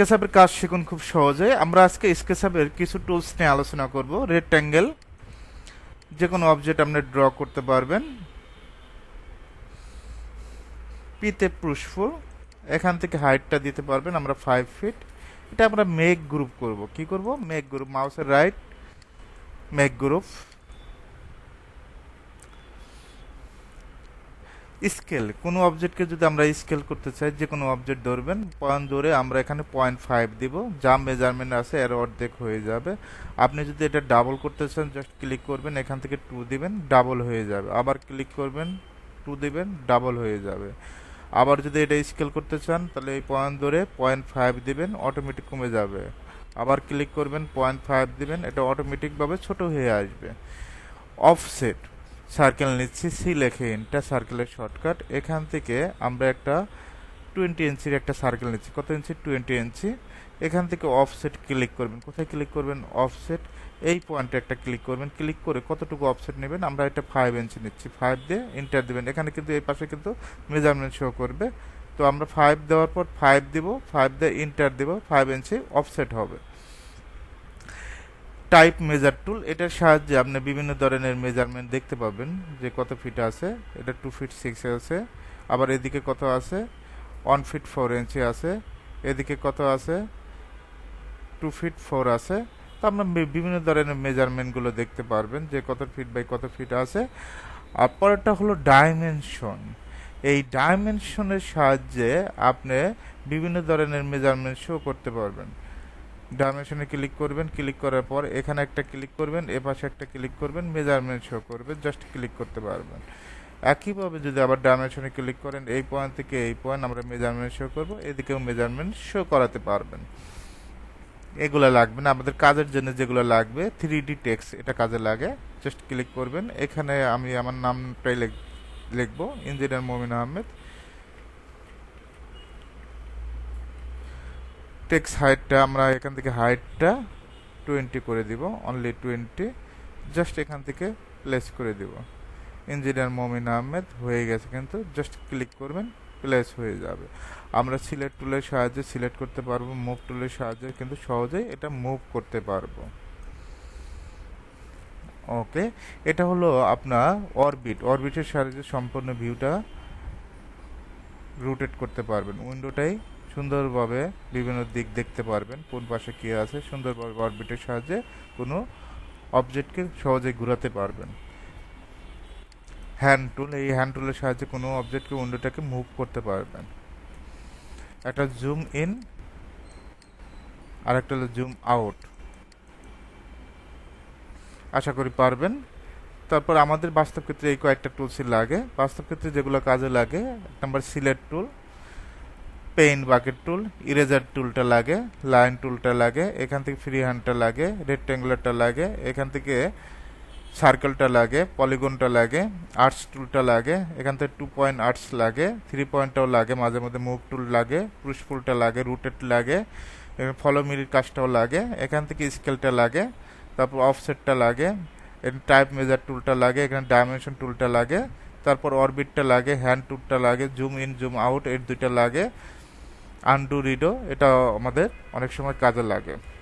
স্কেচআপের কাজ শিখুন খুব সহজে। আমরা আজকে স্কেচআপের কিছু টুলস নিয়ে আলোচনা করব। রেক্ট্যাঙ্গেল, যে কোনো অবজেক্ট আপনি ড্র করতে পারবেন। পিতে পুশফুল, এখান থেকে হাইটটা দিতে পারবেন আমরা 5 ফিট। এটা আমরা মেক গ্রুপ করব। কি করব? মেক গ্রুপ, মাউসের রাইট, মেক গ্রুপ। স্কেল, কোনো অবজেক্টকে যদি আমরা স্কেল করতে চাই, যে কোনো অবজেক্ট ধরবেন, পয়েন্ট ধরে আমরা এখানে 0.5 দিব, যা মেজারমেন্ট আছে এর অর্ধেক হয়ে যাবে। আপনি যদি এটা ডাবল করতে চান, জাস্ট ক্লিক করবেন, এখান থেকে 2 দিবেন, ডাবল হয়ে যাবে। আবার ক্লিক করবেন, 2 দিবেন, ডাবল হয়ে যাবে। আবার যদি এটা স্কেল করতে চান, তাহলে এই পয়েন্ট ধরে 0.5 দিবেন, অটোমেটিক কমে যাবে। আবার ক্লিক করবেন, 0.5 দিবেন, এটা অটোমেটিকভাবে ছোট হয়ে আসবে। অফসেট, সার্কেল নিচ্ছি, সি লেখে এন্টার, সার্কেলের শর্টকাট। এখান থেকে আমরা একটা 20 ইঞ্চির একটা সার্কেল নিচ্ছি। কত ইঞ্চি? 20 ইঞ্চি। এখান থেকে অফসেট ক্লিক করবেন। কোথায় ক্লিক করবেন? অফসেট। এই পয়েন্টে একটা ক্লিক করবেন। ক্লিক করে কতটুকু অফসেট নেবেন? আমরা এটা 5 ইঞ্চি নিচ্ছি। 5 দিয়ে এন্টার দেবেন। এখানে কিন্তু এই পাশে কিন্তু মেজারমেন্ট শো করবে। তো আমরা 5 দেওয়ার পর 5 দিব, 5 দিয়ে এন্টার দেব, 5 ইঞ্চি অফসেট হবে। টাইপ মেজার টুল, এটার সাহায্যে আপনি বিভিন্ন ধরনের মেজারমেন্ট দেখতে পাবেন, যে কত ফিট আছে। এটা 2 ফিট 6 আছে। আবার এদিকে কত আছে? 1 ফিট 4 ইঞ্চি আছে। এদিকে কত আছে? 2 ফিট 4 আছে। তো আপনার বিভিন্ন ধরনের মেজারমেন্টগুলো দেখতে পারবেন, যে কত ফিট বাই কত ফিট আছে। আর পরেরটা হলো ডাইমেনশন। এই ডাইমেনশনের সাহায্যে আপনি বিভিন্ন ধরনের মেজারমেন্ট শো করতে পারবেন। ডাইমেনশনে ক্লিক করবেন, ক্লিক করার পর এখানে একটা ক্লিক করবেন, এপাশে একটা ক্লিক করবেন, মেজারমেন্ট শো করবে, জাস্ট ক্লিক করতে পারবেন। একইভাবে যদি আবার ডাইমেনশনে ক্লিক করেন, এই পয়েন্ট থেকে এই পয়েন্ট আমরা মেজারমেন্ট শো করব, এদিকেও মেজারমেন্ট শো করাতে পারবেন। এগুলো লাগবে না আমাদের কাজের জন্য, যেগুলো লাগবে 3D টেক্সট, এটা কাজে লাগে। জাস্ট ক্লিক করবেন, এখানে আমি আমার নামটাই লিখবো, ইঞ্জিনিয়ার মমিন আহমেদ। টেক্সট হাইটটা আমরা এখান থেকে হাইটটা 20 করে দিব, অনলি 20। জাস্ট এখান থেকে প্লেস করে দিব, ইঞ্জিনিয়ার মমিন আহমেদ হয়ে গেছে। কিন্তু জাস্ট ক্লিক করবেন, প্লেস হয়ে যাবে। আমরা সিলেক্ট টুলের সাহায্যে সিলেক্ট করতে পারবো, মুভ টুলের সাহায্যে কিন্তু সহজেই এটা মুভ করতে পারবো। ওকে, এটা হলো আপনার অরবিট। অরবিটের সাহায্যে সম্পূর্ণ ভিউটা রোটেট করতে পারবেন। উইন্ডোটাই সুন্দরভাবে বিভিন্ন দিক দেখতে পারবেন, কোন পাশে কী আছে। সুন্দরভাবে অরবিটের সাহায্যে কোনো অবজেক্টকে সহজে ঘোরাতে পারবেন। হ্যান্ড টুল, এই হ্যান্ড টুলের সাহায্যে কোনো অবজেক্টকে উইন্ডোটাকে মুভ করতে পারবেন। একটা জুম ইন আর একটা হলো জুম আউট, আশা করি পারবেন। তারপর আমাদের বাস্তব ক্ষেত্রে এই কয়েকটা টুলসই লাগে। বাস্তব ক্ষেত্রে যেগুলো কাজে লাগে, এক নম্বর সিলেক্ট টুল, পেইন্ট বাকেট টুল, ইরেজার টুলটা লাগে, লাইন টুলটা লাগে, এখান থেকে ফ্রি হ্যান্ডটা লাগে, রেক্ট্যাঙ্গুলারটা লাগে, এখান থেকে সার্কেলটা লাগে, পলিগনটা লাগে, আর্টস টুলটা লাগে, এখান থেকে 2 পয়েন্ট আর্টস লাগে, 3 পয়েন্টটাও লাগে, মাঝে মধ্যে মুভ টুল লাগে, পুশফুলটা লাগে, রুটেট লাগে, ফলো মিরির কাজটাও লাগে, এখান থেকে স্কেলটা লাগে, তারপর অফসেটটা লাগে, টাইপ মেজার টুলটা লাগে, এখানে ডাইমেনশন টুলটা লাগে, তারপর অরবিটটা লাগে, হ্যান্ড টুলটা লাগে, জুম ইন জুম আউট এর দুইটা লাগে, আনডু রিডো, এটা আমাদের অনেক সময় কাজে লাগে।